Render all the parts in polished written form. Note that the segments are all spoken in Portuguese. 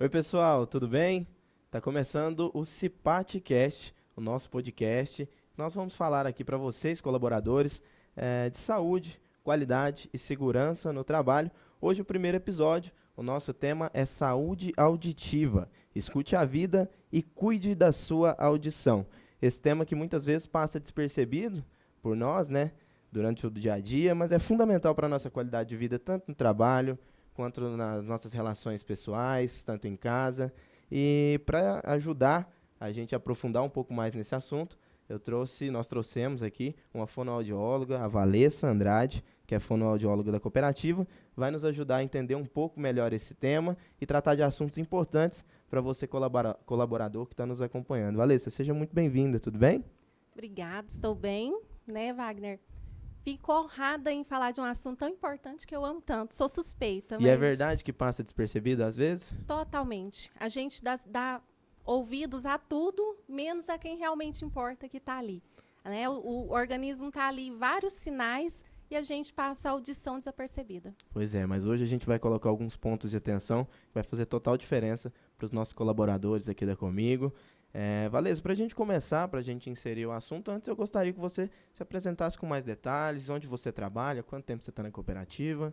Oi, pessoal, tudo bem? Tá começando o CIPATcast, o nosso podcast. Nós vamos falar aqui para vocês, colaboradores, de saúde, qualidade e segurança no trabalho. Hoje, o primeiro episódio, o nosso tema é saúde auditiva. Escute a vida e cuide da sua audição. Esse tema que muitas vezes passa despercebido por nós, né, durante o dia a dia, mas é fundamental para a nossa qualidade de vida, tanto no trabalho, quanto nas nossas relações pessoais, tanto em casa. E para ajudar a gente a aprofundar um pouco mais nesse assunto, nós trouxemos aqui uma fonoaudióloga, a Valessa Andrade, que é fonoaudióloga da cooperativa, vai nos ajudar a entender um pouco melhor esse tema e tratar de assuntos importantes para você colaborador que está nos acompanhando. Valessa, seja muito bem-vinda, tudo bem? Obrigada, estou bem, né, Wagner? Fico honrada em falar de um assunto tão importante que eu amo tanto. Sou suspeita, E é mas verdade que passa despercebido às vezes? totalmente. A gente dá ouvidos a tudo, menos a quem realmente importa que está ali. Né? O organismo está ali, vários sinais, e a gente passa a audição desapercebida. Pois é, mas hoje a gente vai colocar alguns pontos de atenção que vai fazer total diferença para os nossos colaboradores aqui da Comigo. Valesa, para a gente começar, para a gente inserir o assunto, antes eu gostaria que você se apresentasse com mais detalhes, onde você trabalha, quanto tempo você está na cooperativa.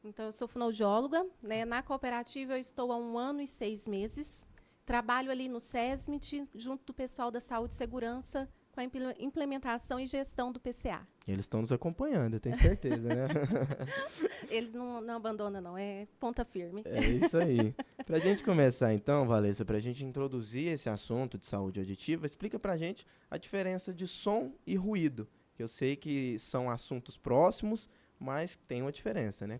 Então, eu sou fonoaudióloga, né? Na cooperativa eu estou há 1 ano e 6 meses. Trabalho ali no SESMIT, junto do pessoal da saúde e segurança, com a implementação e gestão do PCA. Eles estão nos acompanhando, eu tenho certeza, né? Eles não abandonam, não. É ponta firme. É isso aí. Para a gente começar então, Valessa, para a gente introduzir esse assunto de saúde auditiva, explica para a gente a diferença de som e ruído, que eu sei que são assuntos próximos, mas tem uma diferença, né?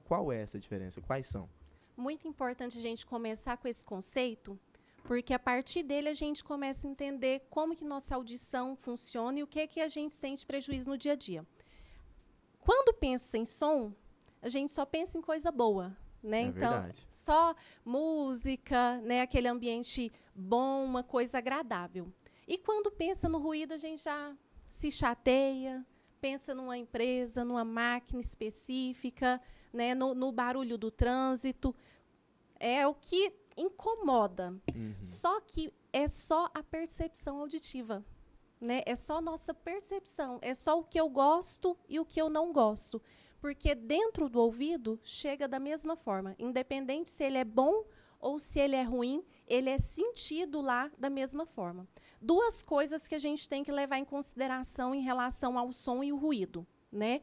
Qual é essa diferença? Quais são? Muito importante a gente começar com esse conceito, porque a partir dele a gente começa a entender como que nossa audição funciona e o que a gente sente prejuízo no dia a dia. Quando pensa em som, a gente só pensa em coisa boa, né? Então, Verdade. só música, né? Aquele ambiente bom, uma coisa agradável. E quando pensa no ruído, a gente já se chateia, pensa numa empresa, numa máquina específica, né? No barulho do trânsito. É o que incomoda. Uhum. Só que é só a percepção auditiva. Né? É só nossa percepção, é só o que eu gosto e o que eu não gosto. Porque dentro do ouvido chega da mesma forma. Independente se ele é bom ou se ele é ruim, ele é sentido lá da mesma forma. Duas coisas que a gente tem que levar em consideração em relação ao som e o ruído. Né?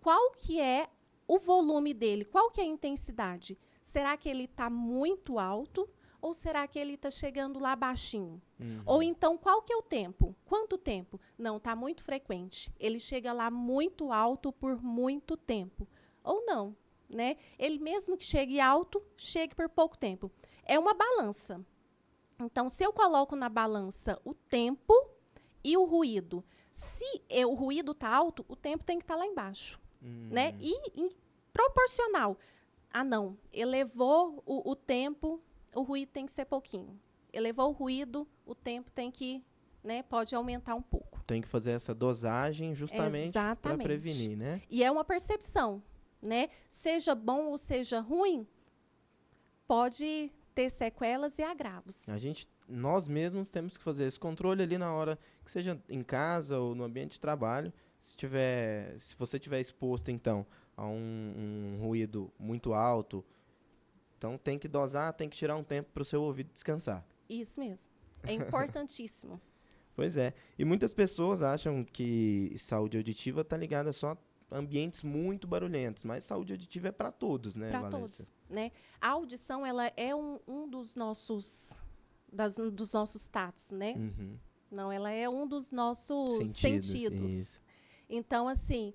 Qual que é o volume dele? Qual que é a intensidade? Será que ele está muito alto? Ou será que ele está chegando lá baixinho? Uhum. Ou então, qual que é o tempo? Quanto tempo? Não, está muito frequente. Ele chega lá muito alto por muito tempo. Ou não, né? Ele mesmo que chegue alto, chegue por pouco tempo. É uma balança. Então, se eu coloco na balança o tempo e o ruído, se o ruído está alto, o tempo tem que estar lá embaixo. Né? E proporcional. Ah, não. Elevou o tempo, o ruído tem que ser pouquinho. Elevou o ruído, o tempo tem que, né, pode aumentar um pouco. Tem que fazer essa dosagem justamente para prevenir, né? E é uma percepção, né? Seja bom ou seja ruim, pode ter sequelas e agravos. Nós mesmos temos que fazer esse controle ali na hora, que seja em casa ou no ambiente de trabalho. Se você estiver exposto, então, a um ruído muito alto, então tem que dosar, tem que tirar um tempo para o seu ouvido descansar. Isso mesmo. É importantíssimo. Pois é. E muitas pessoas acham que saúde auditiva está ligada só a ambientes muito barulhentos, mas saúde auditiva é para todos, né, Para Valessa? todos, né? A audição, ela é um dos nossos tatos, né? Uhum. Não, ela é um dos nossos Sentidos. sentidos. Então, assim,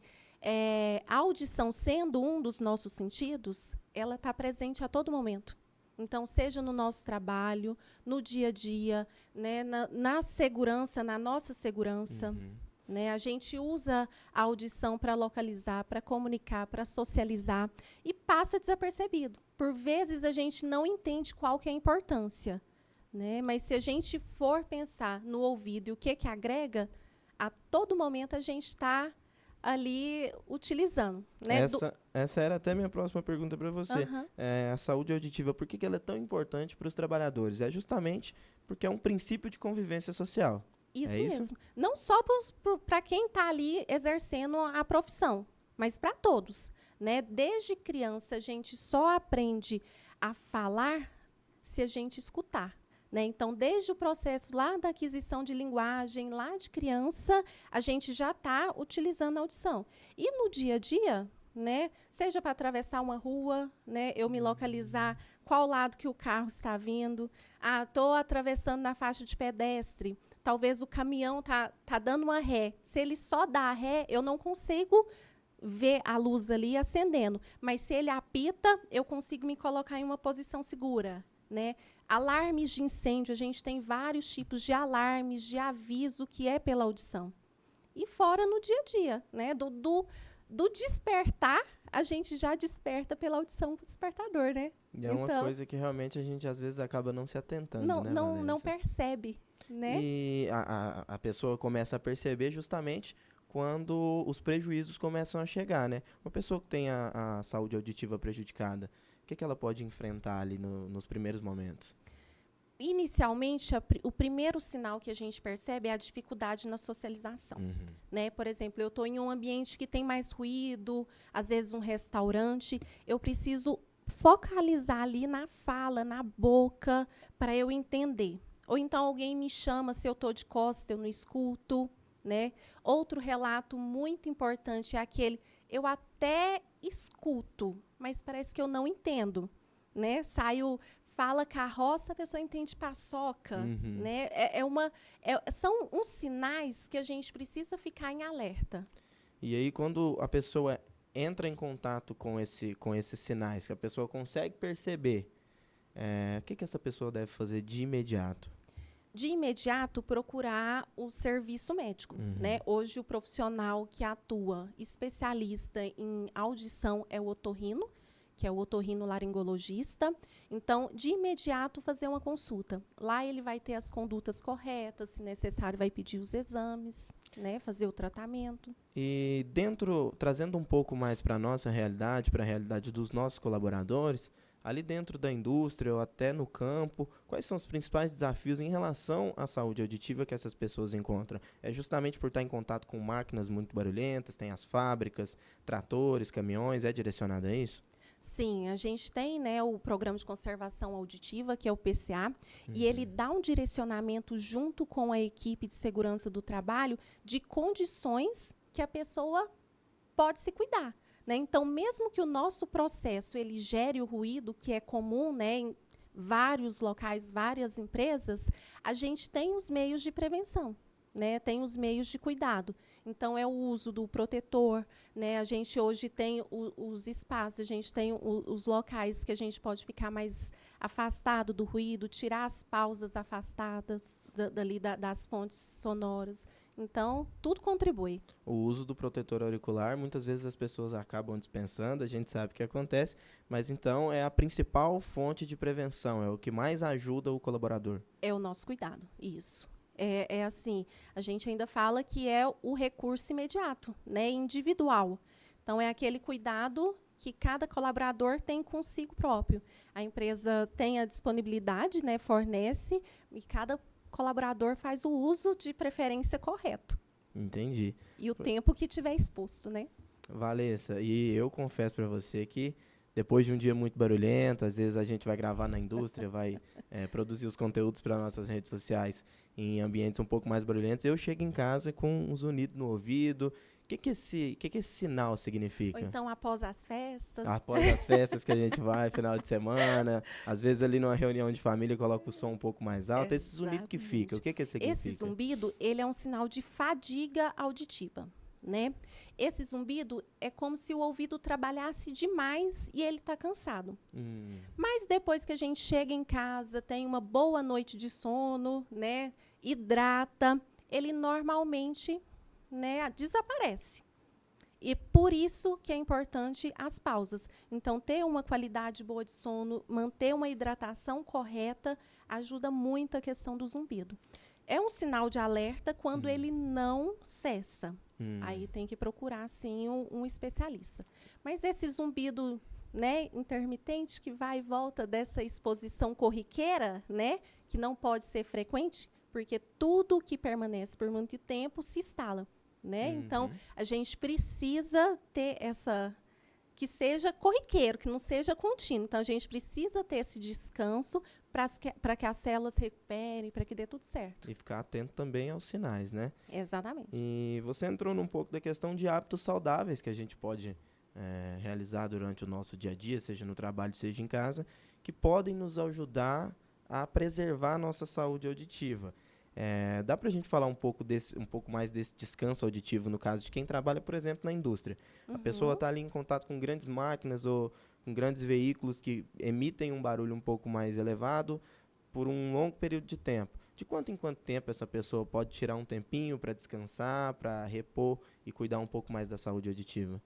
a audição sendo um dos nossos sentidos, ela está presente a todo momento. Então, seja no nosso trabalho, no dia a dia, né, na segurança, na nossa segurança. Uhum. Né, a gente usa a audição para localizar, para comunicar, para socializar e passa desapercebido. Por vezes, a gente não entende qual que é a importância. Né, mas se a gente for pensar no ouvido e o que agrega, a todo momento a gente está ali utilizando, né? Essa era até minha próxima pergunta para você. Aham. A saúde auditiva, por que ela é tão importante para os trabalhadores? É justamente porque é um princípio de convivência social. Isso É isso? mesmo. Não só para quem está ali exercendo a profissão, mas para todos, né? Desde criança, a gente só aprende a falar se a gente escutar. Né? Então, desde o processo lá da aquisição de linguagem, lá de criança, a gente já está utilizando a audição. E no dia a dia, né, seja para atravessar uma rua, né, eu me localizar qual lado que o carro está vindo, estou atravessando na faixa de pedestre, talvez o caminhão tá dando uma ré. Se ele só dá a ré, eu não consigo ver a luz ali acendendo. Mas se ele apita, eu consigo me colocar em uma posição segura. Né? Alarmes de incêndio, a gente tem vários tipos de alarmes, de aviso, que é pela audição. E fora no dia a dia, né? Do despertar, a gente já desperta pela audição do despertador, né? E é uma coisa que realmente a gente às vezes acaba não se atentando, né, não percebe, né? E a pessoa começa a perceber justamente quando os prejuízos começam a chegar, né? Uma pessoa que tem a saúde auditiva prejudicada, o que ela pode enfrentar ali nos primeiros momentos? Inicialmente, o primeiro sinal que a gente percebe é a dificuldade na socialização. Uhum. Né? Por exemplo, eu estou em um ambiente que tem mais ruído, às vezes um restaurante, eu preciso focalizar ali na fala, na boca, para eu entender. Ou então alguém me chama, se eu estou de costas, eu não escuto. Né? Outro relato muito importante é aquele, eu até escuto, mas parece que eu não entendo. Né? Fala carroça, a pessoa entende paçoca. Uhum. Né? São uns sinais que a gente precisa ficar em alerta. E aí, quando a pessoa entra em contato com esses sinais, que a pessoa consegue perceber, o que essa pessoa deve fazer de imediato? De imediato, procurar o serviço médico. Uhum. Né? Hoje, o profissional que atua especialista em audição é o otorrino, que é o otorrinolaringologista. Então, de imediato, fazer uma consulta. Lá ele vai ter as condutas corretas, se necessário, vai pedir os exames, né, fazer o tratamento. E trazendo um pouco mais para a nossa realidade, para a realidade dos nossos colaboradores, ali dentro da indústria ou até no campo, quais são os principais desafios em relação à saúde auditiva que essas pessoas encontram? É justamente por estar em contato com máquinas muito barulhentas, tem as fábricas, tratores, caminhões, é direcionado a isso? Sim, a gente tem, né, o Programa de Conservação Auditiva, que é o PCA, e ele dá um direcionamento junto com a equipe de segurança do trabalho de condições que a pessoa pode se cuidar. Né? Então, mesmo que o nosso processo ele gere o ruído, que é comum, né, em vários locais, várias empresas, a gente tem os meios de prevenção. Né, tem os meios de cuidado. Então, é o uso do protetor. Né, a gente hoje tem os espaços, a gente tem os locais que a gente pode ficar mais afastado do ruído, tirar as pausas afastadas das fontes sonoras. Então, tudo contribui. O uso do protetor auricular, muitas vezes as pessoas acabam dispensando, a gente sabe o que acontece, mas então é a principal fonte de prevenção, é o que mais ajuda o colaborador. É o nosso cuidado, isso. É assim, a gente ainda fala que é o recurso imediato, né, individual. Então, é aquele cuidado que cada colaborador tem consigo próprio. A empresa tem a disponibilidade, né, fornece, e cada colaborador faz o uso de preferência correto. Entendi. E o tempo que tiver exposto, né? Valessa, e eu confesso para você que depois de um dia muito barulhento, às vezes a gente vai gravar na indústria, vai produzir os conteúdos para nossas redes sociais em ambientes um pouco mais barulhentos, eu chego em casa com um zunido no ouvido. O que esse sinal significa? Ou então, após as festas. Após as festas que a gente vai, final de semana, às vezes ali numa reunião de família, coloca o som um pouco mais alto. Exatamente. Esse zunido que fica, o que significa? Esse zumbido, ele é um sinal de fadiga auditiva. Né? Esse zumbido é como se o ouvido trabalhasse demais e ele está cansado. Mas depois que a gente chega em casa, tem uma boa noite de sono, né? Hidrata, ele normalmente, né, desaparece. E por isso que é importante as pausas. Então, ter uma qualidade boa de sono, manter uma hidratação correta, ajuda muito a questão do zumbido. é um sinal de alerta quando ele não cessa. Aí tem que procurar, sim, um especialista. Mas esse zumbido, né, intermitente, que vai e volta dessa exposição corriqueira, né, que não pode ser frequente, porque tudo que permanece por muito tempo se instala, né? Então, a gente precisa ter que seja corriqueiro, que não seja contínuo. Então, a gente precisa ter esse descanso para que as células recuperem, para que dê tudo certo. E ficar atento também aos sinais, né? Exatamente. E você entrou num pouco da questão de hábitos saudáveis que a gente pode realizar durante o nosso dia a dia, seja no trabalho, seja em casa, que podem nos ajudar a preservar a nossa saúde auditiva. Dá para a gente falar um pouco mais desse descanso auditivo no caso de quem trabalha, por exemplo, na indústria. A pessoa está ali em contato com grandes máquinas ou com grandes veículos que emitem um barulho um pouco mais elevado por um longo período de tempo. De quanto em quanto tempo essa pessoa pode tirar um tempinho para descansar, para repor e cuidar um pouco mais da saúde auditiva?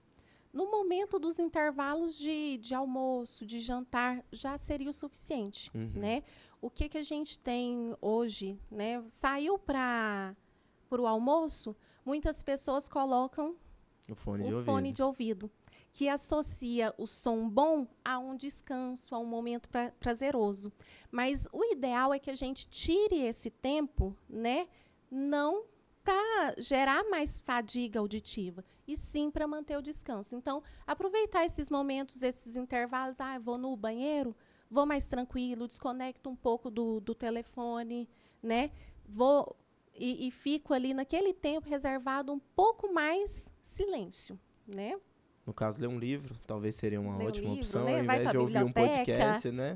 No momento dos intervalos de almoço, de jantar, já seria o suficiente, né? O que a gente tem hoje, né? Saiu para o almoço, muitas pessoas colocam o fone de ouvido, que associa o som bom a um descanso, a um momento prazeroso. Mas o ideal é que a gente tire esse tempo, né? Não para gerar mais fadiga auditiva, e sim para manter o descanso. Então, aproveitar esses momentos, esses intervalos, vou no banheiro, vou mais tranquilo, desconecto um pouco do telefone, né? Vou e fico ali naquele tempo reservado um pouco mais silêncio, né? No caso, ler um livro, talvez seria uma ótima opção, né? ao invés de ouvir um podcast, né?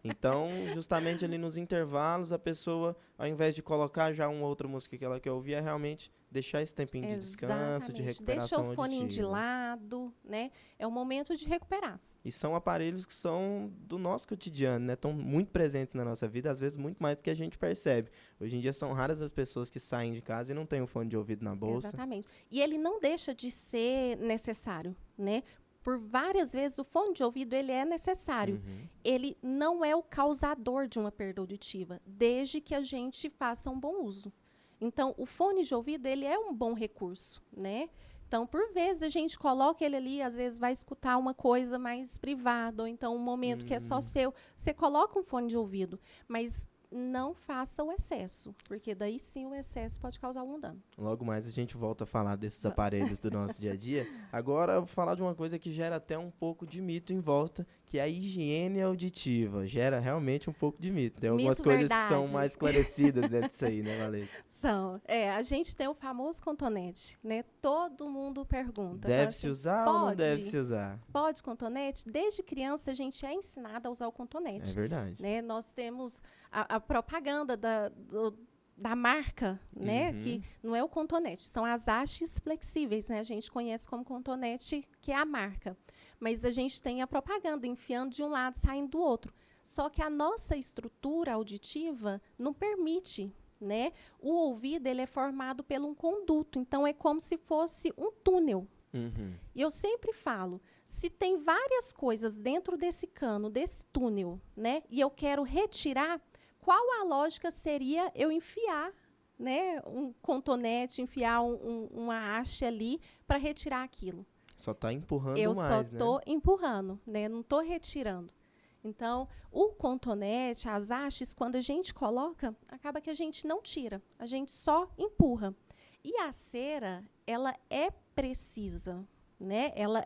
Então, justamente ali nos intervalos, a pessoa, ao invés de colocar já uma outra música que ela quer ouvir, é realmente deixar esse tempinho de descanso, de recuperação Deixa o fone de lado, né? É o momento de recuperar. E são aparelhos que são do nosso cotidiano, né? Estão muito presentes na nossa vida, às vezes muito mais do que a gente percebe. Hoje em dia são raras as pessoas que saem de casa e não têm um fone de ouvido na bolsa. Exatamente. E ele não deixa de ser necessário, né? Por várias vezes o fone de ouvido ele é necessário. Ele não é o causador de uma perda auditiva, desde que a gente faça um bom uso. Então, o fone de ouvido ele é um bom recurso, né? Então, por vezes, a gente coloca ele ali, às vezes vai escutar uma coisa mais privada, ou então um momento que é só seu. Você coloca um fone de ouvido, mas não faça o excesso, porque daí sim o excesso pode causar algum dano. Logo mais a gente volta a falar desses aparelhos do nosso dia a dia. Agora eu vou falar de uma coisa que gera até um pouco de mito em volta, que é a higiene auditiva. Gera realmente um pouco de mito. Tem algumas coisas que são mais esclarecidas dentro disso aí, né, Valesca? São. A gente tem o famoso cotonete, né? Todo mundo pergunta. Deve-se usar ou não deve se usar? Pode cotonete? Desde criança a gente é ensinado a usar o cotonete. É verdade. Né? Nós temos a propaganda da marca, né? Que não é o cotonete, são as hastes flexíveis, né? A gente conhece como cotonete, que é a marca. Mas a gente tem a propaganda enfiando de um lado, saindo do outro. Só que a nossa estrutura auditiva não permite, né? O ouvido ele é formado por um conduto, então é como se fosse um túnel. E eu sempre falo, se tem várias coisas dentro desse cano, desse túnel, né? E eu quero retirar, qual a lógica seria eu enfiar, né, um cotonete, enfiar uma haste ali para retirar aquilo? Só está empurrando eu mais, só estou empurrando, né? Não estou retirando. Então, o cotonete, as hastes, quando a gente coloca, acaba que a gente não tira, a gente só empurra. E a cera, ela é precisa, né? Ela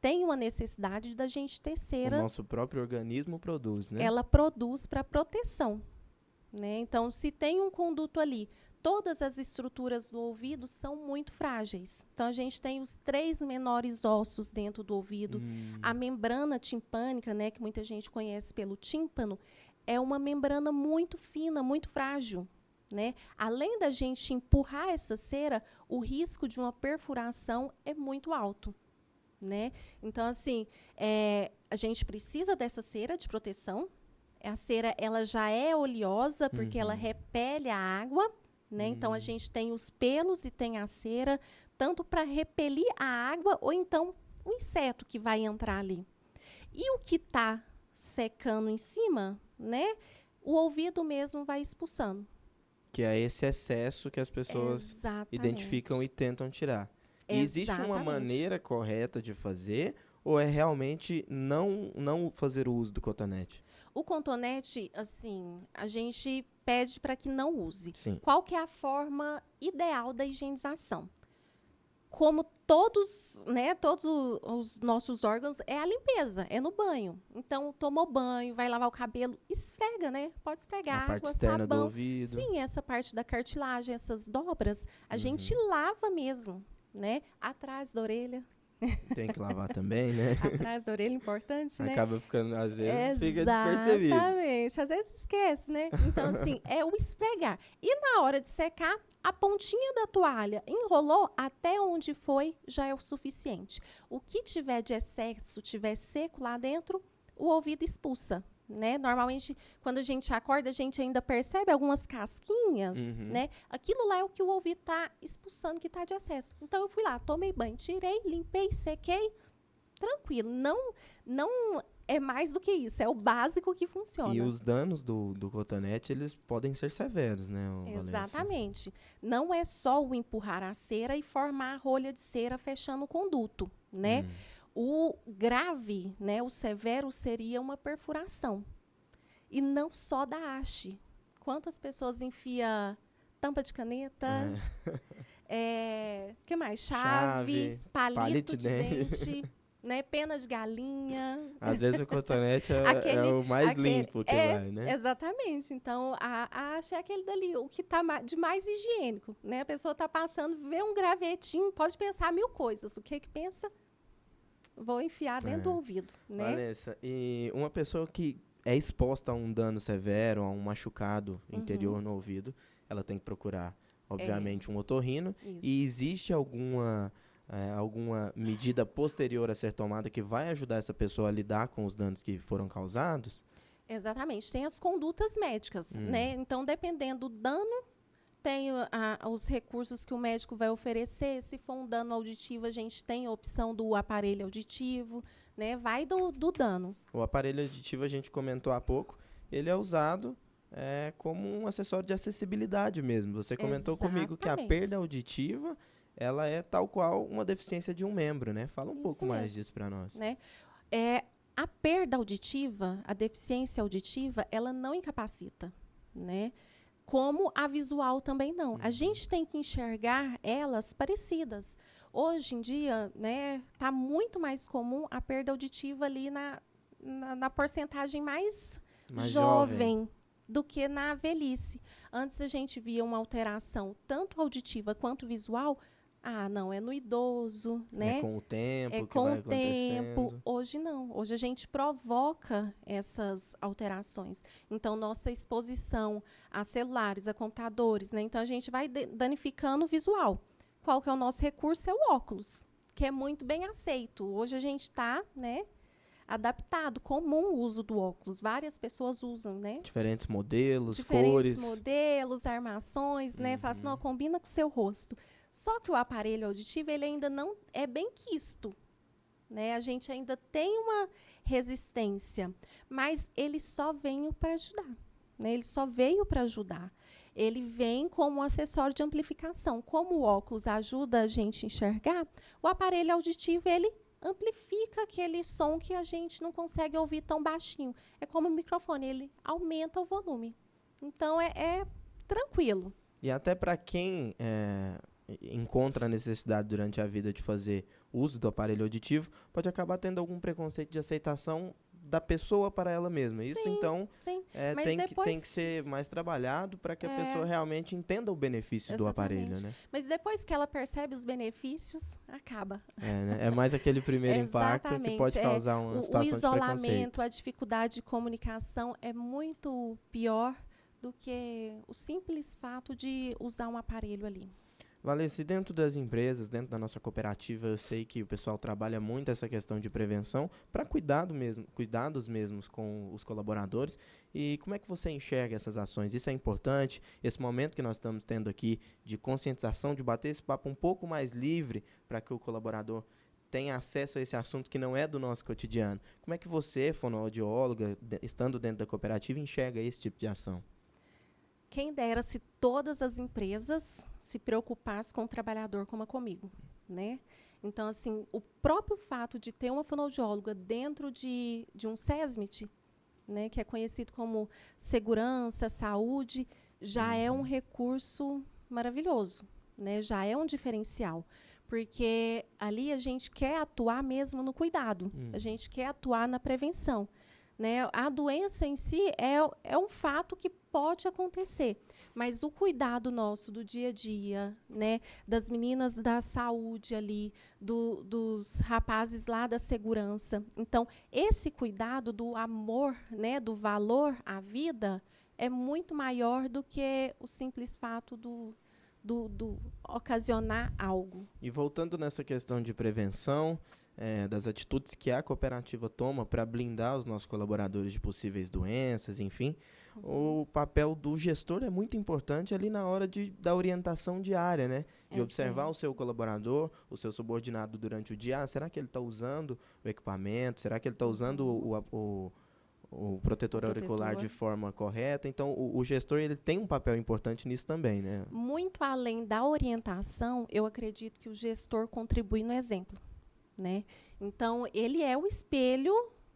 tem uma necessidade da gente ter cera. O nosso próprio organismo produz, né? Ela produz para proteção, né? Então, se tem um conduto ali, todas as estruturas do ouvido são muito frágeis. Então, a gente tem os 3 menores ossos dentro do ouvido. A membrana timpânica, né, que muita gente conhece pelo tímpano, é uma membrana muito fina, muito frágil. Né? Além da gente empurrar essa cera, o risco de uma perfuração é muito alto. Né? Então, assim, a gente precisa dessa cera de proteção. A cera ela já é oleosa, porque ela repele a água. Né? Então, a gente tem os pelos e tem a cera, tanto para repelir a água, ou então o inseto que vai entrar ali. E o que está secando em cima, né? O ouvido mesmo vai expulsando. Que é esse excesso que as pessoas Exatamente. identificam e tentam tirar. E existe uma Exatamente. maneira correta de fazer ou é realmente não fazer o uso do cotonete? O cotonete, assim, a gente pede para que não use. Sim. Qual que é a forma ideal da higienização? Como todos, né, todos os nossos órgãos, é a limpeza, é no banho. Então, tomou banho, vai lavar o cabelo, esfrega, né? Pode esfregar, A parte água, externa do sabão. ouvido. Sim, essa parte da cartilagem, essas dobras, a gente Uhum. lava mesmo, né? Atrás da orelha. Tem que lavar também, né? Atrás da orelha, importante, né? Acaba ficando, às vezes, fica despercebido. Exatamente. Às vezes esquece, né? Então, assim, é o esfregar. E na hora de secar, a pontinha da toalha enrolou até onde foi, já é o suficiente. O que tiver de excesso, tiver seco lá dentro, o ouvido expulsa, né? Normalmente, quando a gente acorda, a gente ainda percebe algumas casquinhas, Uhum. né? Aquilo lá é o que o ouvido está expulsando, que está de excesso. Então, eu fui lá, tomei banho, tirei, limpei, sequei, tranquilo. Não é mais do que isso, é o básico que funciona. E os danos do cotonete, eles podem ser severos, né, Valência? Exatamente. Não é só o empurrar a cera e formar a rolha de cera fechando o conduto, né? O grave, né, o severo seria uma perfuração. E não só da haste. Quantas pessoas enfia tampa de caneta, que mais? Chave, palito de dente, né? Pena de galinha. Às vezes o cotonete é o mais limpo que vai, né? Exatamente. Então, a haste é aquele dali, o que está de mais higiênico, né? A pessoa está passando, vê um gravetinho, pode pensar 1000 coisas. O que que pensa? Vou enfiar dentro do ouvido, né? Vanessa, e uma pessoa que é exposta a um dano severo, a um machucado interior no ouvido, ela tem que procurar, obviamente, um otorrino. Isso. E existe alguma medida posterior a ser tomada que vai ajudar essa pessoa a lidar com os danos que foram causados? Exatamente. Tem as condutas médicas, né? Então, dependendo do dano, tem os recursos que o médico vai oferecer. Se for um dano auditivo, a gente tem a opção do aparelho auditivo, né? Vai do dano. O aparelho auditivo, a gente comentou há pouco, ele é usado como um acessório de acessibilidade mesmo. Você comentou comigo que a Exatamente. perda auditiva, ela é tal qual uma deficiência de um membro, né? Fala um Isso pouco mais mesmo, disso para nós. né? A perda auditiva, a deficiência auditiva, ela não incapacita, né? Como a visual também não. A gente tem que enxergar elas parecidas. Hoje em dia, né, tá muito mais comum a perda auditiva ali na porcentagem mais jovem do que na velhice. Antes a gente via uma alteração tanto auditiva quanto visual. Ah, não, é no idoso, né? É com o tempo que Com vai o tempo. acontecendo. Hoje não. Hoje a gente provoca essas alterações. Então, nossa exposição a celulares, a computadores, né? Então, a gente vai danificando o visual. Qual que é o nosso recurso? É o óculos, que é muito bem aceito. Hoje a gente está, né, adaptado, comum o uso do óculos. Várias pessoas usam, né? Diferentes modelos, Diferentes cores. modelos, armações, né? Fala assim, não, combina com o seu rosto. Só que o aparelho auditivo, ele ainda não é bem quisto, né? A gente ainda tem uma resistência, mas ele só veio para ajudar, né? Ele só veio para ajudar. Ele vem como um acessório de amplificação. Como o óculos ajuda a gente a enxergar, o aparelho auditivo, ele amplifica aquele som que a gente não consegue ouvir tão baixinho. É como o microfone, ele aumenta o volume. Então, é tranquilo. E até para quem encontra a necessidade durante a vida de fazer uso do aparelho auditivo, pode acabar tendo algum preconceito de aceitação da pessoa para ela mesma. Isso, então, Sim. tem que ser mais trabalhado para que a pessoa realmente entenda o benefício do aparelho, né? Mas depois que ela percebe os benefícios, acaba. É mais aquele primeiro impacto que pode causar uma situação de preconceito. O isolamento, a dificuldade de comunicação é muito pior do que o simples fato de usar um aparelho ali. Valência, dentro das empresas, dentro da nossa cooperativa, eu sei que o pessoal trabalha muito essa questão de prevenção para cuidados mesmos com os colaboradores. E como é que você enxerga essas ações? Isso é importante, esse momento que nós estamos tendo aqui de conscientização, de bater esse papo um pouco mais livre para que o colaborador tenha acesso a esse assunto que não é do nosso cotidiano. Como é que você, fonoaudióloga, estando dentro da cooperativa, enxerga esse tipo de ação? Quem dera se todas as empresas se preocupassem com o trabalhador como é comigo, né? Então, assim, o próprio fato de ter uma fonoaudióloga dentro de um SESMIT, né, que é conhecido como segurança, saúde, já é um recurso maravilhoso, né? Já é um diferencial, porque ali a gente quer atuar mesmo no cuidado, a gente quer atuar na prevenção, né? A doença em si é um fato que pode acontecer, mas o cuidado nosso do dia a dia, né, das meninas da saúde ali, dos rapazes lá da segurança. Então, esse cuidado do amor, né, do valor à vida, é muito maior do que o simples fato do ocasionar algo. E voltando nessa questão de prevenção, das atitudes que a cooperativa toma para blindar os nossos colaboradores de possíveis doenças, enfim, o papel do gestor é muito importante ali na hora da orientação diária, né? De observar o seu colaborador, o seu subordinado durante o dia. Ah, será que ele está usando o equipamento? Será que ele está usando o protetor auricular de forma correta? Então, o gestor ele tem um papel importante nisso também, né? Muito além da orientação, eu acredito que o gestor contribui no exemplo, né? Então, ele é o espelho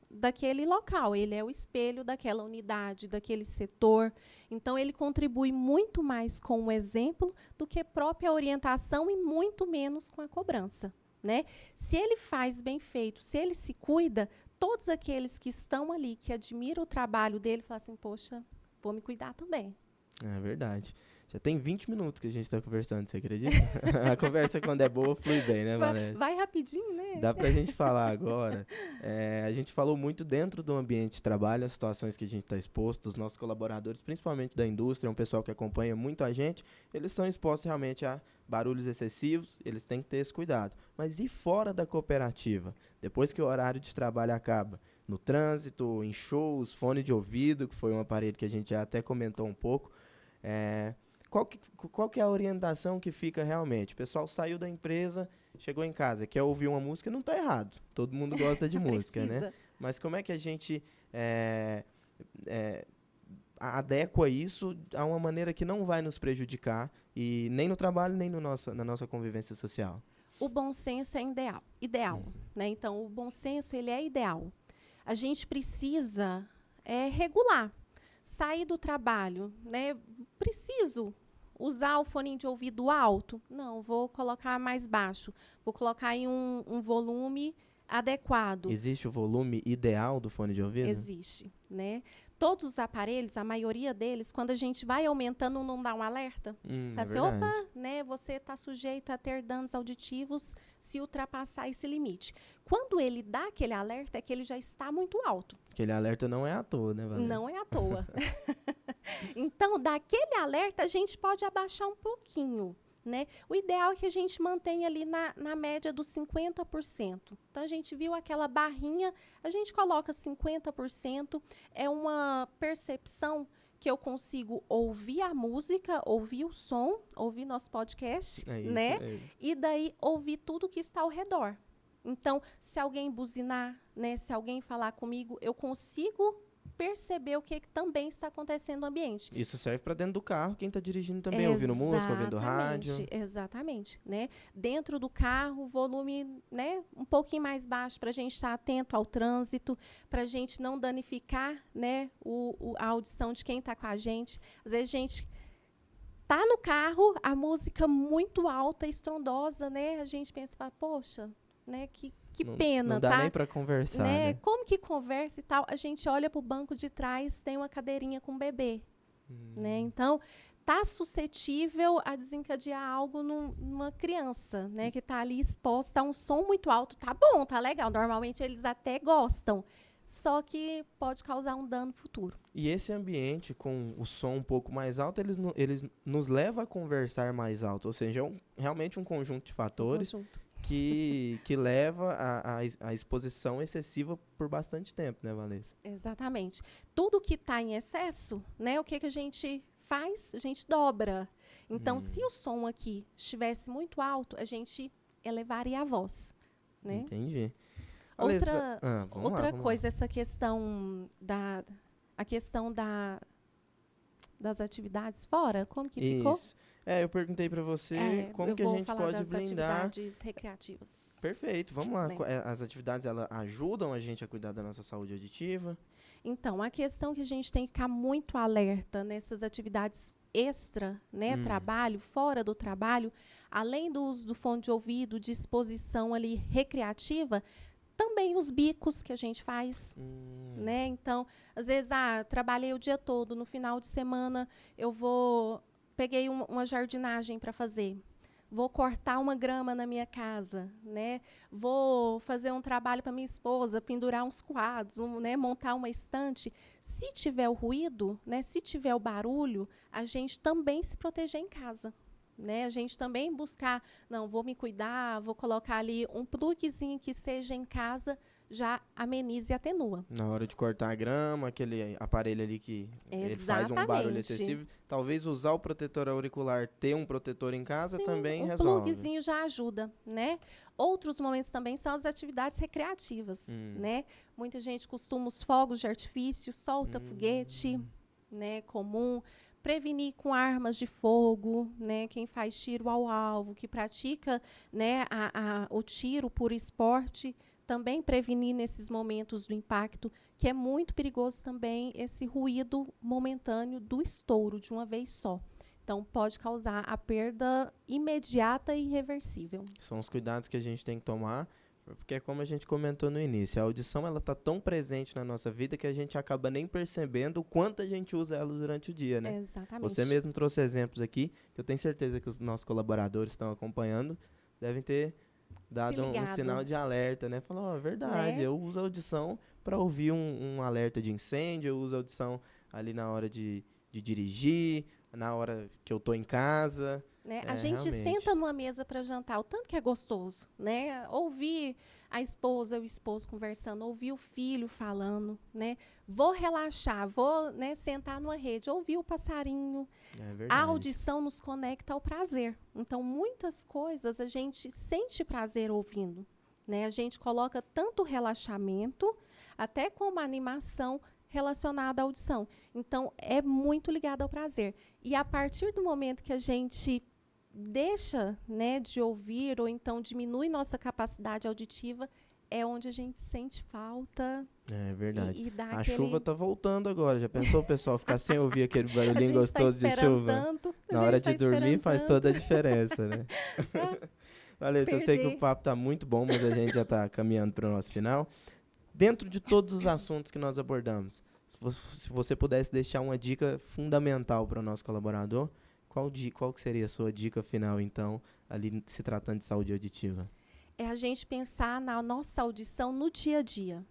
daquele local, ele é o espelho daquela unidade, daquele setor. Então, ele contribui muito mais com o exemplo do que própria orientação e muito menos com a cobrança, né? Se ele faz bem feito, se ele se cuida, todos aqueles que estão ali, que admiram o trabalho dele, falam assim, poxa, vou me cuidar também. É verdade. Já tem 20 minutos que a gente está conversando, você acredita? A conversa, quando é boa, flui bem, né, Vanessa? Vai rapidinho, né? Dá pra gente falar agora. A gente falou muito dentro do ambiente de trabalho, as situações que a gente está exposto, os nossos colaboradores, principalmente da indústria, um pessoal que acompanha muito a gente, eles são expostos realmente a barulhos excessivos, eles têm que ter esse cuidado. Mas e fora da cooperativa? Depois que o horário de trabalho acaba? No trânsito, em shows, fone de ouvido, que foi um aparelho que a gente já até comentou um pouco, qual que é a orientação que fica realmente? O pessoal saiu da empresa, chegou em casa, quer ouvir uma música, não está errado. Todo mundo gosta de música, né? Mas como é que a gente adequa isso a uma maneira que não vai nos prejudicar, e nem no trabalho, nem na nossa convivência social? O bom senso é ideal, né? Então, o bom senso ele é ideal. A gente precisa regular. Sair do trabalho, né? Preciso usar o fone de ouvido alto? Não, vou colocar mais baixo. Vou colocar em um volume adequado. Existe o volume ideal do fone de ouvido? Existe, né? Todos os aparelhos, a maioria deles, quando a gente vai aumentando, não dá um alerta. Assim, opa, né, você está sujeito a ter danos auditivos se ultrapassar esse limite. Quando ele dá aquele alerta, é que ele já está muito alto. Aquele alerta não é à toa, né, Vanessa? Não é à toa. Então, daquele alerta, a gente pode abaixar um pouquinho, né? O ideal é que a gente mantenha ali na média dos 50%. Então, a gente viu aquela barrinha, a gente coloca 50%. É uma percepção que eu consigo ouvir a música, ouvir o som, ouvir nosso podcast, né? E daí ouvir tudo que está ao redor. Então, se alguém buzinar, né, se alguém falar comigo, eu consigo perceber o que também está acontecendo no ambiente. Isso serve para dentro do carro, quem está dirigindo também, ouvindo música, ouvindo rádio. Exatamente, né? Dentro do carro, o volume, né, um pouquinho mais baixo para a gente estar atento ao trânsito, para a gente não danificar, né, a audição de quem está com a gente. Às vezes a gente tá no carro, a música muito alta, estrondosa, né? A gente pensa, poxa, né, que pena, não dá tá? nem para conversar, né? né? Como que conversa e tal? A gente olha para o banco de trás, tem uma cadeirinha com bebê, né? Então, tá suscetível a desencadear algo numa criança, né? Que tá ali exposta a um som muito alto. Tá bom, tá legal. Normalmente eles até gostam, só que pode causar um dano futuro. E esse ambiente com o som um pouco mais alto, eles nos leva a conversar mais alto, ou seja, é realmente um conjunto de fatores que leva à exposição excessiva por bastante tempo, né, Vanessa? Exatamente. Tudo que está em excesso, né, o que a gente faz? A gente dobra. Então, se o som aqui estivesse muito alto, a gente elevaria a voz, né? Entendi. Outra coisa, essa questão da das atividades fora? Como que ficou? Isso. Eu perguntei para você como que a gente pode das blindar. atividades recreativas. Perfeito, vamos lá. Né? As atividades, elas ajudam a gente a cuidar da nossa saúde auditiva? Então, a questão que a gente tem que ficar muito alerta nessas atividades extra, né, trabalho, fora do trabalho, além do uso do fone de ouvido, de exposição ali recreativa, também os bicos que a gente faz, né? Então, às vezes, trabalhei o dia todo, no final de semana peguei uma jardinagem para fazer. Vou cortar uma grama na minha casa, né? Vou fazer um trabalho para minha esposa, pendurar uns quadros, né? Montar uma estante. Se tiver o ruído, né? Se tiver o barulho, a gente também se proteger em casa, né? A gente também buscar, não, vou me cuidar, vou colocar ali um plugzinho que seja em casa, já ameniza e atenua. Na hora de cortar a grama, aquele aparelho ali que ele faz um barulho excessivo, talvez usar o protetor auricular, ter um protetor em casa também resolve. Um plugzinho já ajuda, né? Outros momentos também são as atividades recreativas, né? Muita gente costuma os fogos de artifício, solta foguete, né, comum, prevenir com armas de fogo, né? Quem faz tiro ao alvo, que pratica, né, o tiro por esporte, também prevenir nesses momentos do impacto, que é muito perigoso também esse ruído momentâneo do estouro de uma vez só. Então, pode causar a perda imediata e irreversível. São os cuidados que a gente tem que tomar, porque é como a gente comentou no início, a audição ela está tão presente na nossa vida que a gente acaba nem percebendo o quanto a gente usa ela durante o dia, né? Exatamente. Você mesmo trouxe exemplos aqui, que eu tenho certeza que os nossos colaboradores estão acompanhando, devem ter dado um sinal de alerta, né? Falou, verdade, né? Eu uso a audição para ouvir um alerta de incêndio, eu uso a audição ali na hora de dirigir, na hora que eu tô em casa. Né? A gente senta numa mesa para jantar, o tanto que é gostoso, né? Ouvir a esposa, o esposo conversando, ouvir o filho falando, né? Vou relaxar, vou, né, sentar numa rede, ouvir o passarinho. A audição nos conecta ao prazer. Então, muitas coisas a gente sente prazer ouvindo, né? A gente coloca tanto relaxamento, até como animação relacionada à audição. Então, é muito ligado ao prazer. E a partir do momento que a gente deixa, né, de ouvir ou então diminui nossa capacidade auditiva, é onde a gente sente falta. É verdade. E dá chuva tá voltando agora. Já pensou o pessoal ficar sem ouvir aquele barulhinho gostoso de chuva? Na hora de dormir faz toda a diferença, né? Valeu, eu sei que o papo tá muito bom, mas a gente já tá caminhando para o nosso final. Dentro de todos os assuntos que nós abordamos, se você pudesse deixar uma dica fundamental para o nosso colaborador, qual que seria a sua dica final, então, ali se tratando de saúde auditiva? É a gente pensar na nossa audição no dia a dia,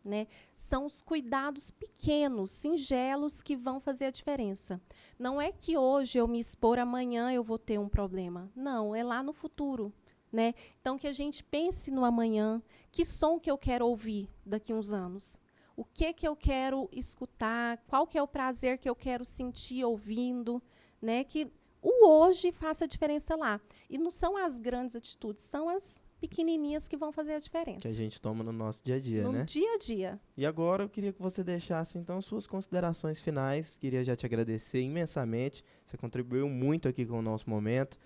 né? São os cuidados pequenos, singelos, que vão fazer a diferença. Não é que hoje eu me expor, amanhã eu vou ter um problema. Não, é lá no futuro, né? Então, que a gente pense no amanhã, que som que eu quero ouvir daqui a uns anos. O que eu quero escutar, qual que é o prazer que eu quero sentir ouvindo, né? Que o hoje faça a diferença lá. E não são as grandes atitudes, são as pequenininhas que vão fazer a diferença. Que a gente toma no nosso dia a dia, né? No dia a dia. E agora eu queria que você deixasse, então, suas considerações finais. Queria já te agradecer imensamente. Você contribuiu muito aqui com o nosso momento.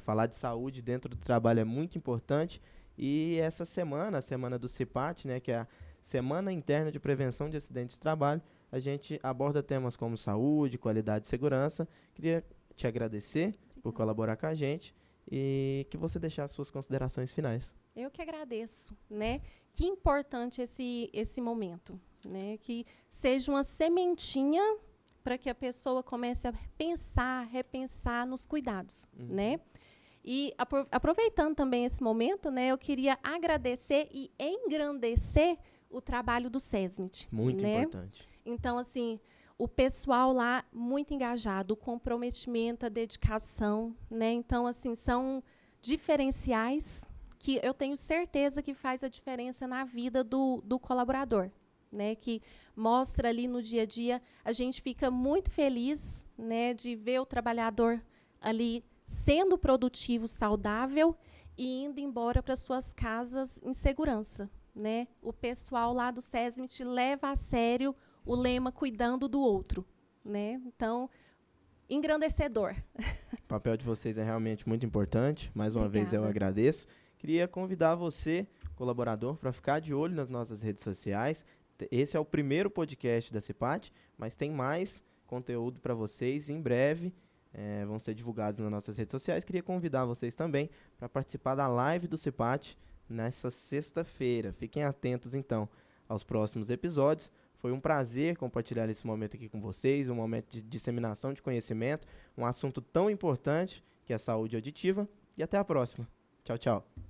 Falar de saúde dentro do trabalho é muito importante. E essa semana, a semana do CIPAT, né, que é a Semana Interna de Prevenção de Acidentes de Trabalho, a gente aborda temas como saúde, qualidade e segurança. Queria te agradecer por colaborar com a gente e que você deixasse suas considerações finais. Eu que agradeço, né? Que importante esse momento, né? Que seja uma sementinha para que a pessoa comece a repensar nos cuidados, né? E aproveitando também esse momento, né, eu queria agradecer e engrandecer o trabalho do SESMIT. Muito importante. Então, assim, o pessoal lá muito engajado, o comprometimento, a dedicação, né? Então, assim, são diferenciais que eu tenho certeza que faz a diferença na vida do colaborador, né? Que mostra ali no dia a dia, a gente fica muito feliz, né, de ver o trabalhador ali sendo produtivo, saudável e indo embora para suas casas em segurança, né? O pessoal lá do SESMIT leva a sério o lema cuidando do outro, né? Então, engrandecedor. O papel de vocês é realmente muito importante. Mais uma vez eu Obrigada. agradeço. Queria convidar você, colaborador, para ficar de olho nas nossas redes sociais. Esse é o primeiro podcast da CIPAT, mas tem mais conteúdo para vocês em breve. Vão ser divulgados nas nossas redes sociais. Queria convidar vocês também para participar da live do CIPAT nessa sexta-feira. Fiquem atentos, então, aos próximos episódios. Foi um prazer compartilhar esse momento aqui com vocês, um momento de disseminação de conhecimento, um assunto tão importante que é a saúde auditiva. E até a próxima. Tchau, tchau.